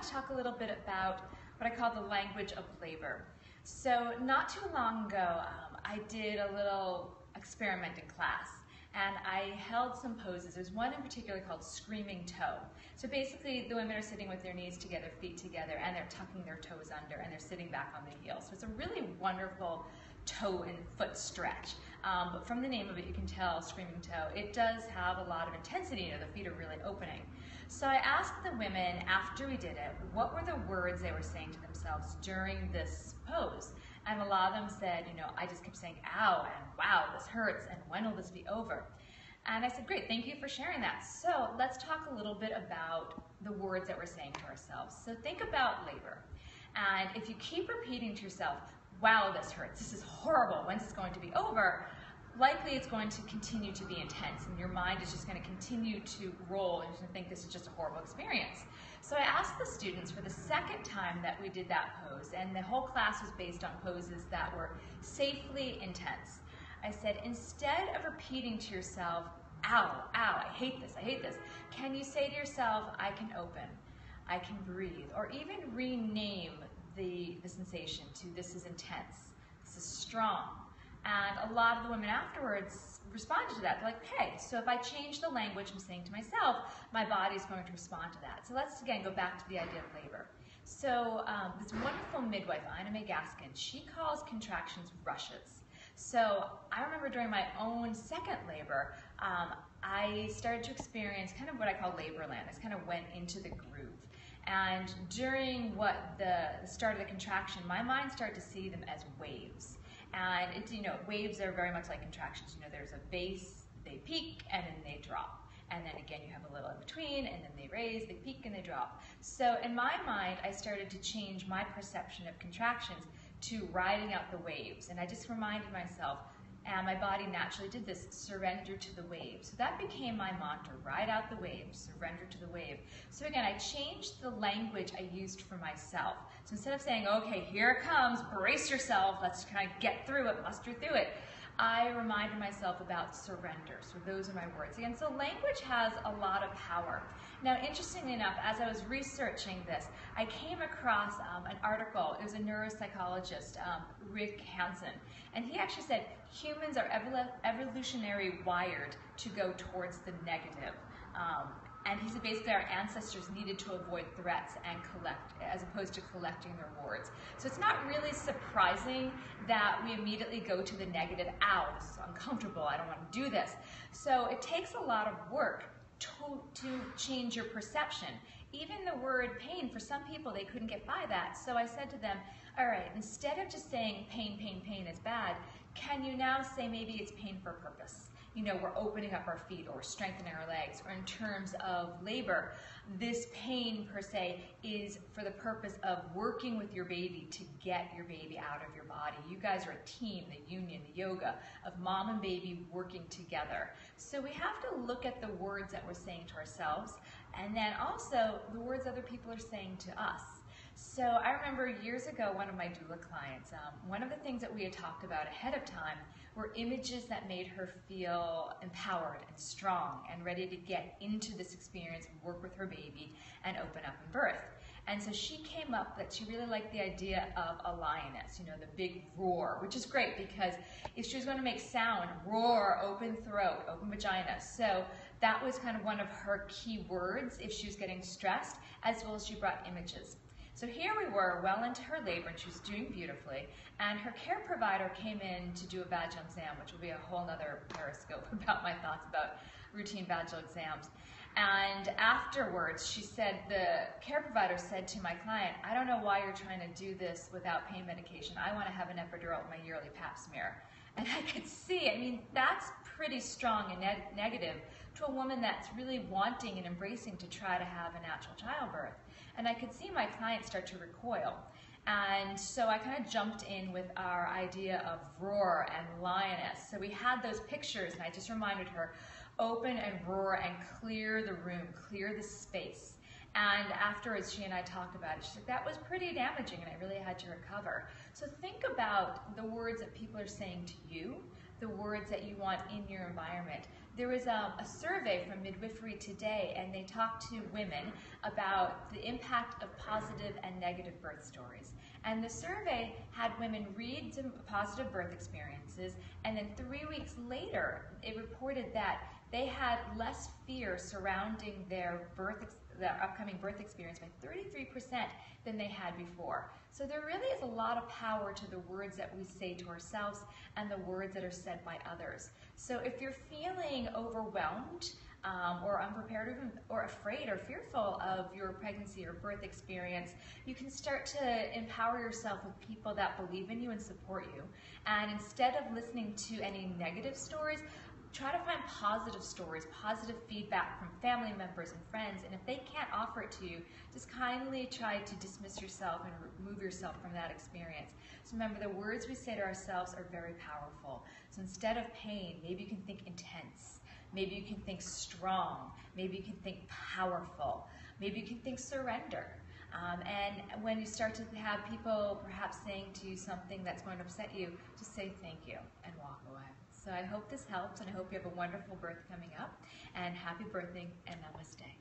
want to talk a little bit about what I call the language of labor. So not too long ago, I did a little experiment in class, and I held some poses. There's one in particular called screaming toe. So basically the women are sitting with their knees together, feet together, and they're tucking their toes under, and they're sitting back on the heels. So it's a really wonderful toe and foot stretch. But from the name of it, you can tell, screaming toe, it does have a lot of intensity. You know, the feet are really opening. So I asked the women after we did it, what were the words they were saying to themselves during this pose? And a lot of them said, you know, I just kept saying, ow, and wow, this hurts, and when will this be over? And I said, great, thank you for sharing that. So let's talk a little bit about the words that we're saying to ourselves. So think about labor. And if you keep repeating to yourself, wow, this hurts, this is horrible, when's this going to be over? Likely it's going to continue to be intense, and your mind is just going to continue to roll and you're going to think this is just a horrible experience. So I asked the students for the second time that we did that pose, and the whole class was based on poses that were safely intense. I said, instead of repeating to yourself, ow, ow, I hate this, can you say to yourself, I can open, I can breathe, or even rename the sensation to this is intense, this is strong. And a lot of the women afterwards responded to that. They're like, hey, so if I change the language I'm saying to myself, my body is going to respond to that. So let's again go back to the idea of labor. So this wonderful midwife, Ina May Gaskin, she calls contractions rushes. So I remember during my own second labor, I started to experience kind of what I call labor land. I just kind of went into the groove. And during the start of the contraction, my mind started to see them as waves. And it's, you know, waves are very much like contractions. You know, there's a base, they peak, and then they drop. And then again, you have a little in between, and then they raise, they peak, and they drop. So in my mind, I started to change my perception of contractions to riding out the waves. And I just reminded myself, and my body naturally did this, surrender to the wave. So that became my mantra, ride out the wave, surrender to the wave. So again, I changed the language I used for myself. So instead of saying, okay, here it comes, brace yourself, let's kind of get through it, muster through it, I reminded myself about surrender. So those are my words. Again, so language has a lot of power. Now, interestingly enough, as I was researching this, I came across an article. It was a neuropsychologist, Rick Hansen, and he actually said humans are evolutionary wired to go towards the negative. And he said basically our ancestors needed to avoid threats and collect, as opposed to collecting their rewards. So it's not really surprising that we immediately go to the negative, ow, this is uncomfortable, I don't want to do this. So it takes a lot of work to change your perception. Even the word pain, for some people, they couldn't get by that. So I said to them, all right, instead of just saying pain, pain, pain is bad, can you now say maybe it's pain for a purpose? You know, we're opening up our feet or strengthening our legs, or in terms of labor, this pain per se is for the purpose of working with your baby to get your baby out of your body. You guys are a team, the union, the yoga of mom and baby working together. So we have to look at the words that we're saying to ourselves, and then also the words other people are saying to us. So I remember years ago, one of my doula clients, one of the things that we had talked about ahead of time were images that made her feel empowered and strong and ready to get into this experience and work with her baby and open up and birth. And so she came up that she really liked the idea of a lioness, you know, the big roar, which is great because if she was going to make sound, roar, open throat, open vagina. So that was kind of one of her key words if she was getting stressed, as well as she brought images. So here we were, well into her labor, and she was doing beautifully, and her care provider came in to do a vaginal exam, which will be a whole nother Periscope about my thoughts about routine vaginal exams. And afterwards, she said, the care provider said to my client, I don't know why you're trying to do this without pain medication. I want to have an epidural at my yearly pap smear. And I could see, I mean, that's pretty strong and negative to a woman that's really wanting and embracing to try to have a natural childbirth. And I could see my client start to recoil. And so I kind of jumped in with our idea of roar and lioness. So we had those pictures, and I just reminded her, open and roar and clear the room, clear the space. And afterwards, she and I talked about it. She's like, that was pretty damaging, and I really had to recover. So think about the words that people are saying to you, the words that you want in your environment there was a survey from Midwifery Today, and they talked to women about the impact of positive and negative birth stories. And the survey had women read some positive birth experiences, and then 3 weeks later, it reported that they had less fear surrounding their upcoming birth experience by 33% than they had before. So there really is a lot of power to the words that we say to ourselves and the words that are said by others. So if you're feeling overwhelmed or unprepared or afraid or fearful of your pregnancy or birth experience, you can start to empower yourself with people that believe in you and support you. And instead of listening to any negative stories, try to find positive stories, positive feedback from family members and friends, and if they can't offer it to you, just kindly try to dismiss yourself and remove yourself from that experience. So remember, the words we say to ourselves are very powerful. So instead of pain, maybe you can think intense, maybe you can think strong, maybe you can think powerful, maybe you can think surrender. And when you start to have people perhaps saying to you something that's going to upset you, just say thank you and walk away. So I hope this helps, and I hope you have a wonderful birth coming up, and happy birthing and namaste.